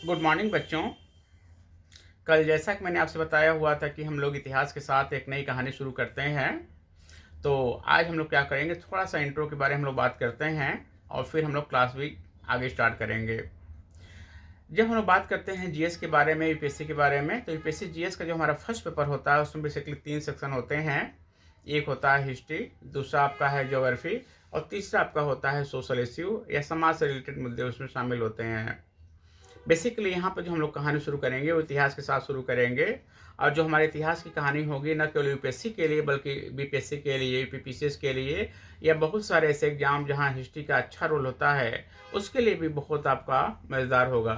Good morning बच्चों। कल जैसा कि मैंने आपसे बताया हुआ था कि हम लोग इतिहास के साथ एक नई कहानी शुरू करते हैं। तो आज हम लोग क्या करेंगे, थोड़ा सा इंट्रो के बारे में हम लोग बात करते हैं और फिर हम लोग क्लास भी आगे स्टार्ट करेंगे। जब हम लोग बात करते हैं जीएस के बारे में, यूपीएससी के बारे में, तो यूपीएससी जीएस का जो हमारा फर्स्ट पेपर होता है उसमें बेसिकली 3 सेक्शन होते हैं। एक होता है हिस्ट्री, दूसरा आपका है ज्योग्राफी और तीसरा आपका होता है सोशल इश्यू या समाज से रिलेटेड मुद्दे उसमें शामिल होते हैं। बेसिकली यहाँ पर जो हम लोग कहानी शुरू करेंगे वो इतिहास के साथ शुरू करेंगे। और जो हमारे इतिहास की कहानी होगी न केवल यूपीएससी के लिए बल्कि बीपीएससी के लिए, यूपीपीसीएस के लिए या बहुत सारे ऐसे एग्जाम जहाँ हिस्ट्री का अच्छा रोल होता है, उसके लिए भी बहुत आपका मज़ेदार होगा।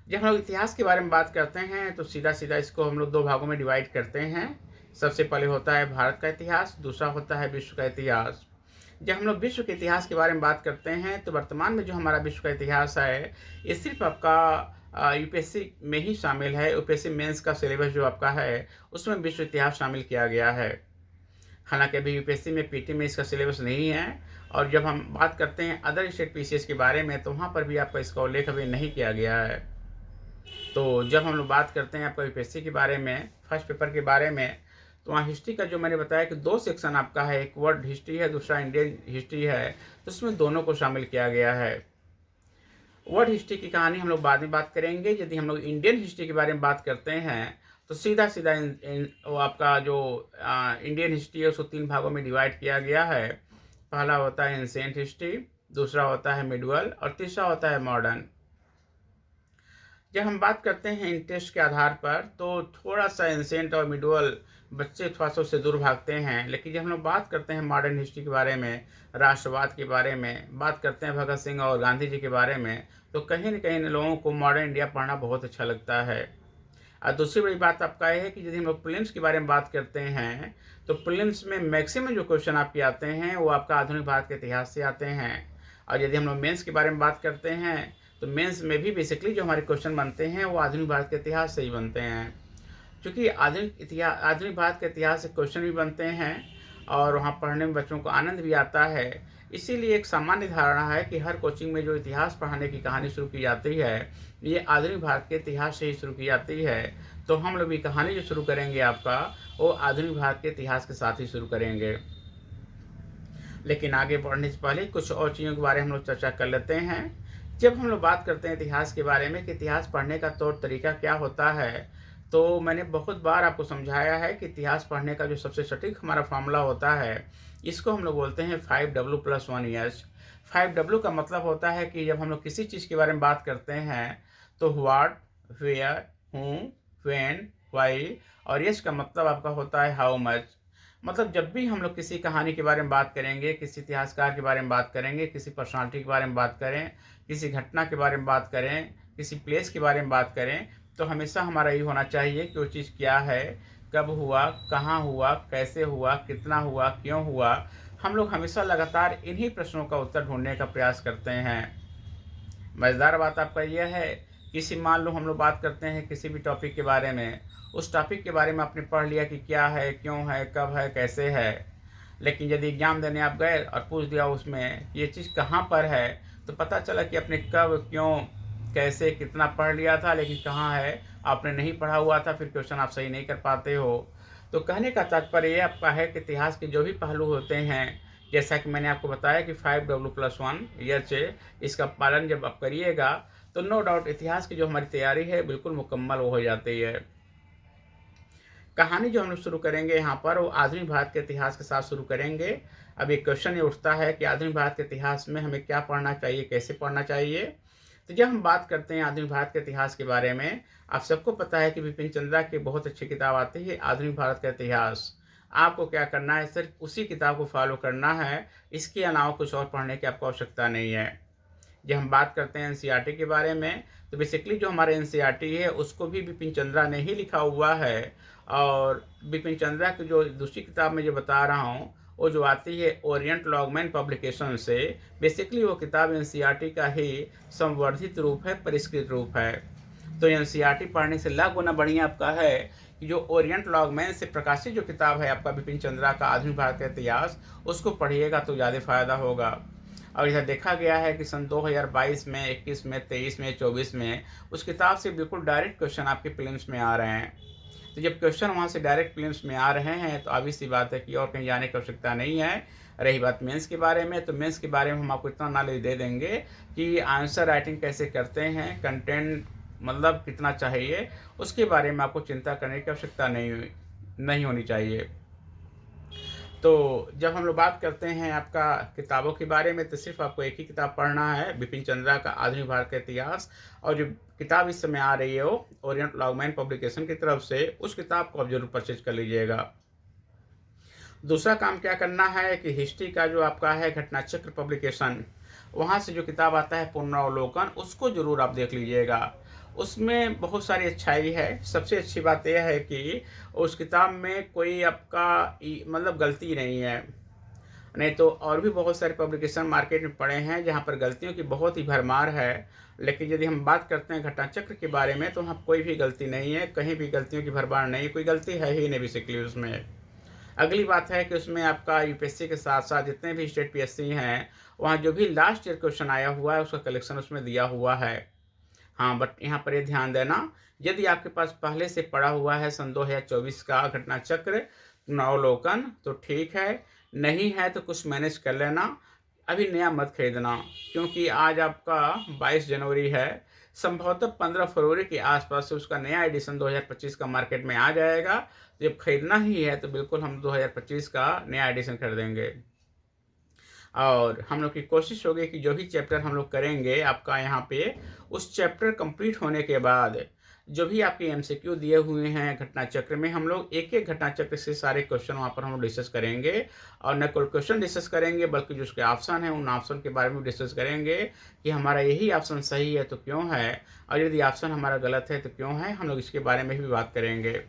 जब हम लोग इतिहास के बारे में बात करते हैं तो सीधा सीधा इसको हम लोग 2 भागों में डिवाइड करते हैं। सबसे पहले होता है भारत का इतिहास, दूसरा होता है विश्व का इतिहास। जब हम लोग विश्व के इतिहास के बारे में बात करते हैं तो वर्तमान में जो हमारा विश्व का इतिहास है, ये सिर्फ आपका यूपीएससी में ही शामिल है। यूपीएससी मेंस का सिलेबस जो आपका है उसमें विश्व इतिहास शामिल किया गया है। हालांकि अभी यूपीएससी में पीटी में इसका सिलेबस नहीं है। और जब हम बात करते हैं अदर स्टेट पीसीएस के बारे में तो वहाँ पर भी आपका इसका उल्लेख अभी नहीं किया गया है। तो जब हम लोग बात करते हैं आपका यूपीएससी के बारे में, फर्स्ट पेपर के बारे में, तो वहाँ हिस्ट्री का जो मैंने बताया कि 2 सेक्शन आपका है, एक वर्ल्ड हिस्ट्री है, दूसरा इंडियन हिस्ट्री है। तो उसमें दोनों को शामिल किया गया है। वर्ल्ड हिस्ट्री की कहानी हम लोग बाद में बात करेंगे। यदि हम लोग इंडियन हिस्ट्री के बारे में बात करते हैं तो सीधा सीधा वो आपका जो इंडियन हिस्ट्री है उसको 3 भागों में डिवाइड किया गया है। पहला होता है एंशिएंट हिस्ट्री, दूसरा होता है मिडवल और तीसरा होता है मॉडर्न। जब हम बात करते हैं इंटरेस्ट के आधार पर तो थोड़ा सा एंशिएंट और मिडवल बच्चे थोड़ा सा उससे दूर भागते हैं। लेकिन जब हम लोग बात करते हैं मॉडर्न हिस्ट्री के बारे में, राष्ट्रवाद के बारे में, बात करते हैं भगत सिंह और गांधी जी के बारे में, तो कहीं न कहीं इन लोगों को मॉडर्न इंडिया पढ़ना बहुत अच्छा लगता है। और दूसरी बड़ी बात आपका ये है कि यदि हम लोग प्रीलिम्स के बारे में बात करते हैं तो प्रीलिम्स में मैक्सिमम जो क्वेश्चन आपके आते हैं वो आपका आधुनिक भारत के इतिहास से आते हैं। और यदि हम लोग मेंस के बारे में बात करते हैं तो मेंस में भी बेसिकली जो हमारे क्वेश्चन बनते हैं वो आधुनिक भारत के इतिहास से ही बनते हैं। क्योंकि आधुनिक भारत के इतिहास से क्वेश्चन भी बनते हैं और वहाँ पढ़ने में बच्चों को आनंद भी आता है। इसीलिए एक सामान्य धारणा है कि हर कोचिंग में जो इतिहास पढ़ाने की कहानी शुरू की जाती है ये आधुनिक भारत के इतिहास से ही शुरू की जाती है। तो हम लोग भी कहानी जो शुरू करेंगे आपका वो आधुनिक भारत के इतिहास के साथ ही शुरू करेंगे। लेकिन आगे बढ़ने से पहले कुछ और चीज़ों के बारे में हम लोग चर्चा कर लेते हैं। जब हम लोग बात करते हैं इतिहास के बारे में कि इतिहास पढ़ने का तौर तरीका क्या होता है, तो मैंने बहुत बार आपको समझाया है कि इतिहास पढ़ने का जो सबसे सटीक हमारा फार्मूला होता है, इसको हम लोग बोलते हैं 5W+1H। 5W का मतलब होता है कि जब हम लोग किसी चीज़ के बारे में बात करते हैं तो व्हाट, वेयर, हूँ, व्हेन, व्हाई और एच का मतलब आपका होता है हाउ मच। मतलब जब भी हम लोग किसी कहानी के बारे में बात करेंगे, किसी इतिहासकार के बारे में बात करेंगे, किसी पर्सनालिटी के बारे में बात करें, किसी घटना के बारे में बात करें, किसी प्लेस के बारे में बात करें, तो हमेशा हमारा ये होना चाहिए कि वो चीज़ क्या है, कब हुआ, कहाँ हुआ, कैसे हुआ, कितना हुआ, क्यों हुआ। हम लोग हमेशा लगातार इन्हीं प्रश्नों का उत्तर ढूंढने का प्रयास करते हैं। मज़ेदार बात आपका यह है, किसी मान लो हम लोग बात करते हैं किसी भी टॉपिक के बारे में, उस टॉपिक के बारे में आपने पढ़ लिया कि क्या है, क्यों है, कब है, कैसे है। लेकिन यदि एग्ज़ाम देने आप गए और पूछ दिया उसमें ये चीज़ कहाँ पर है, तो पता चला कि आपने कब, क्यों, कैसे, कितना पढ़ लिया था लेकिन कहाँ है आपने नहीं पढ़ा हुआ था, फिर क्वेश्चन आप सही नहीं कर पाते हो। तो कहने का तात्पर्य ये आपका है कि इतिहास के जो भी पहलू होते हैं, जैसा कि मैंने आपको बताया कि 5W+1 से इसका पालन जब आप करिएगा तो नो डाउट इतिहास की जो हमारी तैयारी है बिल्कुल मुकम्मल हो जाती है। कहानी जो हम लोग शुरू करेंगे यहाँ पर वो आधुनिक भारत के इतिहास के साथ शुरू करेंगे। अब एक क्वेश्चन ये उठता है कि आधुनिक भारत के इतिहास में हमें क्या पढ़ना चाहिए, कैसे पढ़ना चाहिए। तो जब हम बात करते हैं आधुनिक भारत के इतिहास के बारे में, आप सबको पता है कि बिपिन चंद्रा की बहुत अच्छी किताब आती है आधुनिक भारत का इतिहास। आपको क्या करना है, सिर्फ उसी किताब को फॉलो करना है, इसके अलावा कुछ और पढ़ने की आपको आवश्यकता नहीं है। जब हम बात करते हैं एनसीईआरटी के बारे में तो बेसिकली जो हमारा एनसीईआरटी है उसको भी बिपिन चंद्रा ने ही लिखा हुआ है। और बिपिन चंद्रा की जो दूसरी किताब में जो बता रहा हूँ वो जो आती है ओरिएंट लॉन्गमैन पब्लिकेशन से, बेसिकली वो किताब एनसीईआरटी का ही संवर्धित रूप है, परिष्कृत रूप है। तो एनसीईआरटी पढ़ने से लाख गुना बढ़िया आपका है कि जो ओरिएंट लॉन्गमैन से प्रकाशित जो किताब है आपका बिपिन चंद्रा का आधुनिक भारत का इतिहास, उसको पढ़िएगा तो ज़्यादा फायदा होगा। और इधर देखा गया है कि सन 2022 में, 21 में, 23 में, 24 में उस किताब से बिल्कुल डायरेक्ट क्वेश्चन आपके प्रीलिम्स में आ रहे हैं। तो जब क्वेश्चन वहाँ से डायरेक्ट प्रीलिम्स में आ रहे हैं तो ऑब्वियस सी बात है कि और कहीं जाने की आवश्यकता नहीं है। रही बात मेंस के बारे में, तो मेंस के बारे में हम आपको इतना नॉलेज दे देंगे कि आंसर राइटिंग कैसे करते हैं, कंटेंट मतलब कितना चाहिए, उसके बारे में आपको चिंता करने की आवश्यकता नहीं होनी चाहिए। तो जब हम लोग बात करते हैं आपका किताबों के बारे में, तो सिर्फ आपको एक ही किताब पढ़ना है, बिपिन चंद्रा का आधुनिक भारत का इतिहास। और जो किताब इस समय आ रही है वो ओरिएंट लॉगमैन पब्लिकेशन की तरफ से, उस किताब को आप जरूर परचेज कर लीजिएगा। दूसरा काम क्या करना है कि हिस्ट्री का जो आपका है घटना चक्र पब्लिकेशन, वहाँ से जो किताब आता है पुनरावलोकन, उसको जरूर आप देख लीजिएगा। उसमें बहुत सारी अच्छाई है। सबसे अच्छी बात यह है कि उस किताब में कोई आपका मतलब गलती नहीं है। नहीं तो और भी बहुत सारे पब्लिकेशन मार्केट में पड़े हैं जहाँ पर गलतियों की बहुत ही भरमार है। लेकिन यदि हम बात करते हैं घटना चक्र के बारे में, तो वहाँ कोई भी गलती नहीं है, कहीं भी गलतियों की भरमार नहीं, कोई गलती है ही नहीं बेसिकली उसमें। अगली बात है कि उसमें आपका यूपीएससी के साथ साथ जितने भी स्टेट पीएससी हैं, वहाँ जो भी लास्ट ईयर क्वेश्चन आया हुआ है उसका कलेक्शन उसमें दिया हुआ है। हाँ, बट यहाँ पर ये ध्यान देना, यदि आपके पास पहले से पड़ा हुआ है सन 2024 का घटना चक्र पुनरावलोकन तो ठीक है, नहीं है तो कुछ मैनेज कर लेना। अभी नया मत खरीदना, क्योंकि आज आपका 22 जनवरी है, संभवतः 15 फरवरी के आसपास से उसका नया एडिशन 2025 का मार्केट में आ जाएगा। जब खरीदना ही है तो बिल्कुल हम 2025 का नया एडिशन खरीदेंगे। और हम लोग की कोशिश होगी कि जो भी चैप्टर हम लोग करेंगे आपका यहाँ पे, उस चैप्टर कंप्लीट होने के बाद जो भी आपके एमसीक्यू दिए हुए हैं घटना चक्र में, हम लोग एक एक घटना चक्र से सारे क्वेश्चन वहाँ पर हम लोग डिस्कस करेंगे। और न केवल क्वेश्चन डिस्कस करेंगे बल्कि जो उसके ऑप्शन हैं उन ऑप्शन के बारे में डिस्कस करेंगे कि हमारा यही ऑप्शन सही है तो क्यों है, और यदि ऑप्शन हमारा गलत है तो क्यों है, हम लोग इसके बारे में भी बात करेंगे।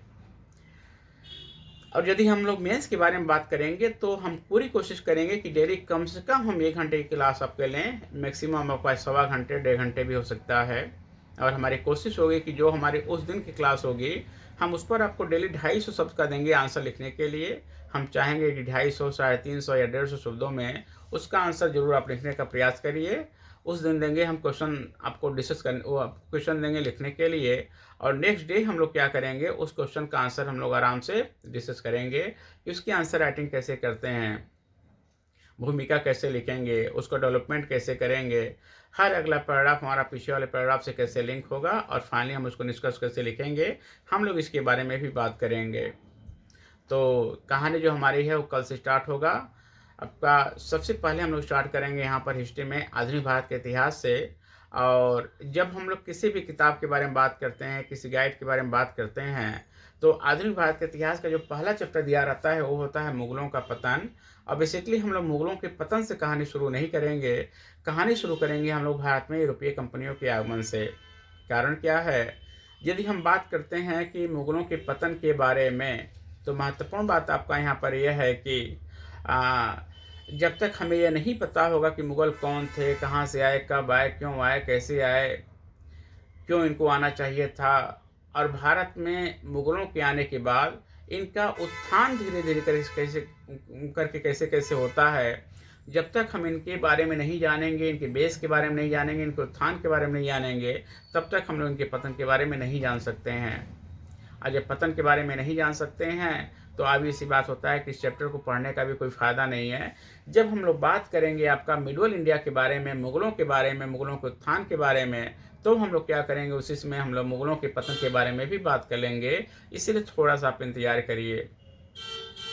और यदि हम लोग मेंस के बारे में बात करेंगे तो हम पूरी कोशिश करेंगे कि डेली कम से कम हम 1 घंटे की क्लास आपके लें। मैक्सिमम आपका 1.25 घंटे, 1.5 घंटे भी हो सकता है। और हमारी कोशिश होगी कि जो हमारी उस दिन की क्लास होगी, हम उस पर आपको डेली 250 शब्द का देंगे आंसर लिखने के लिए। हम चाहेंगे कि 250, 350 या 150 शब्दों में उसका आंसर जरूर आप लिखने का प्रयास करिए। उस दिन देंगे हम क्वेश्चन आपको डिस्कस करने, वो क्वेश्चन देंगे लिखने के लिए। और नेक्स्ट डे हम लोग क्या करेंगे, उस क्वेश्चन का आंसर हम लोग आराम से डिस्कस करेंगे कि उसकी आंसर राइटिंग कैसे करते हैं, भूमिका कैसे लिखेंगे, उसको डेवलपमेंट कैसे करेंगे, हर अगला पैराग्राफ हमारा पीछे वाले पैराग्राफ से कैसे लिंक होगा, और फाइनली हम उसको निष्कर्ष कैसे लिखेंगे, हम लोग इसके बारे में भी बात करेंगे। तो कहानी जो हमारी है वो कल से स्टार्ट होगा। आपका सबसे पहले हम लोग स्टार्ट करेंगे यहाँ पर हिस्ट्री में आधुनिक भारत के इतिहास से। और जब हम लोग किसी भी किताब के बारे में बात करते हैं, किसी गाइड के बारे में बात करते हैं, तो आधुनिक भारत के इतिहास का जो पहला चैप्टर दिया रहता है वो होता है मुगलों का पतन। और बेसिकली हम लोग मुगलों के पतन से कहानी शुरू नहीं करेंगे, कहानी शुरू करेंगे हम लोग भारत में यूरोपीय कंपनियों के आगमन से। कारण क्या है, यदि हम बात करते हैं कि मुगलों के पतन के बारे में, तो महत्वपूर्ण बात आपका यहाँ पर यह है कि जब तक हमें यह नहीं पता होगा कि मुग़ल कौन थे, कहाँ से आए, कब आए, क्यों आए, कैसे आए, क्यों इनको आना चाहिए था, और भारत में मुग़लों के आने के बाद इनका उत्थान धीरे धीरे करके कैसे कैसे होता है, जब तक हम इनके बारे में नहीं जानेंगे, इनके बेस के बारे में नहीं जानेंगे, इनके उत्थान के बारे में नहीं जानेंगे, तब तक हम लोग इनके पतन के बारे में नहीं जान सकते हैं। और जब पतन के बारे में नहीं जान सकते हैं तो ऑब्वियस सी बात होता है कि इस चैप्टर को पढ़ने का भी कोई फ़ायदा नहीं है। जब हम लोग बात करेंगे आपका मिडल इंडिया के बारे में, मुग़लों के बारे में, मुग़लों के उत्थान के बारे में, तो हम लोग क्या करेंगे, उसी समय हम लोग मुग़लों के पतन के बारे में भी बात कर लेंगे। इसीलिए थोड़ा सा आप इंतज़ार करिए।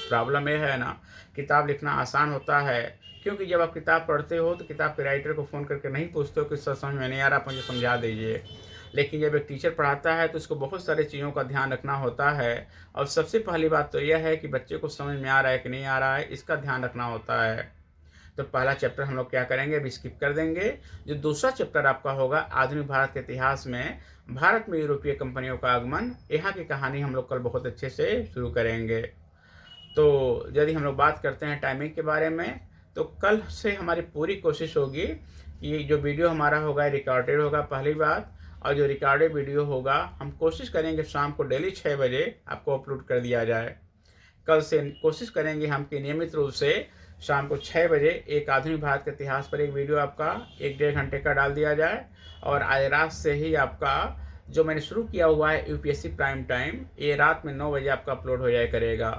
प्रॉब्लम यह है ना, किताब लिखना आसान होता है, क्योंकि जब आप किताब पढ़ते हो तो किताब के राइटर को फ़ोन करके नहीं पूछते हो कि सर समझ में नहीं आ रहा, आप मुझे समझा दीजिए। लेकिन जब एक टीचर पढ़ाता है तो उसको बहुत सारी चीज़ों का ध्यान रखना होता है। और सबसे पहली बात तो यह है कि बच्चे को समझ में आ रहा है कि नहीं आ रहा है, इसका ध्यान रखना होता है। तो पहला चैप्टर हम लोग क्या करेंगे, अभी स्किप कर देंगे। जो दूसरा चैप्टर आपका होगा आधुनिक भारत के इतिहास में भारत में यूरोपीय कंपनियों का आगमन, यहाँ की कहानी हम लोग कल बहुत अच्छे से शुरू करेंगे। तो यदि हम लोग बात करते हैं टाइमिंग के बारे में, तो कल से हमारी पूरी कोशिश होगी कि जो वीडियो हमारा होगा रिकॉर्डेड होगा पहली बात, और जो रिकॉर्डेड वीडियो होगा हम कोशिश करेंगे शाम को डेली 6 बजे आपको अपलोड कर दिया जाए। कल से कोशिश करेंगे हम कि नियमित रूप से शाम को 6 बजे एक आधुनिक भारत के इतिहास पर एक वीडियो आपका 1-1.5 घंटे का डाल दिया जाए। और आज रात से ही आपका जो मैंने शुरू किया हुआ है यूपीएससी प्राइम टाइम, ये रात में 9 बजे आपका अपलोड हो जाया करेगा।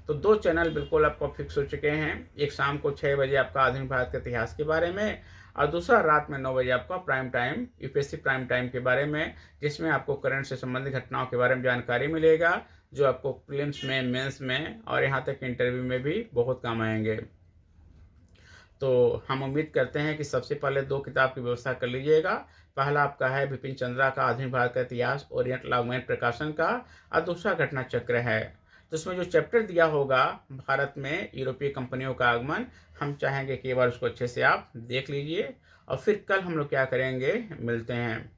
तो 2 चैनल बिल्कुल आपको फिक्स हो चुके हैं। एक शाम को 6 बजे आपका आधुनिक भारत के इतिहास के बारे में, और दूसरा रात में 9 बजे आपका prime time, UPSC prime time के बारे में, जिसमें आपको करंट से संबंधित घटनाओं के बारे में जानकारी मिलेगा, जो आपको प्रीलिम्स में, मेंस में और यहाँ तक इंटरव्यू में भी बहुत काम आएंगे। तो हम उम्मीद करते हैं कि सबसे पहले 2 किताब की व्यवस्था कर लीजिएगा। पहला आपका है बिपिन चंद्रा का आधुनिक भारत का इतिहास, ओरिएंट लॉन्गमैन प्रकाशन का, और दूसरा घटना चक्र है। तो उसमें जो चैप्टर दिया होगा भारत में यूरोपीय कंपनियों का आगमन, हम चाहेंगे कि एक बार उसको अच्छे से आप देख लीजिए, और फिर कल हम लोग क्या करेंगे, मिलते हैं।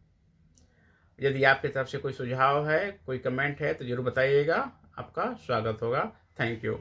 यदि आपकी तरफ से कोई सुझाव है, कोई कमेंट है, तो ज़रूर बताइएगा। आपका स्वागत होगा। Thank you.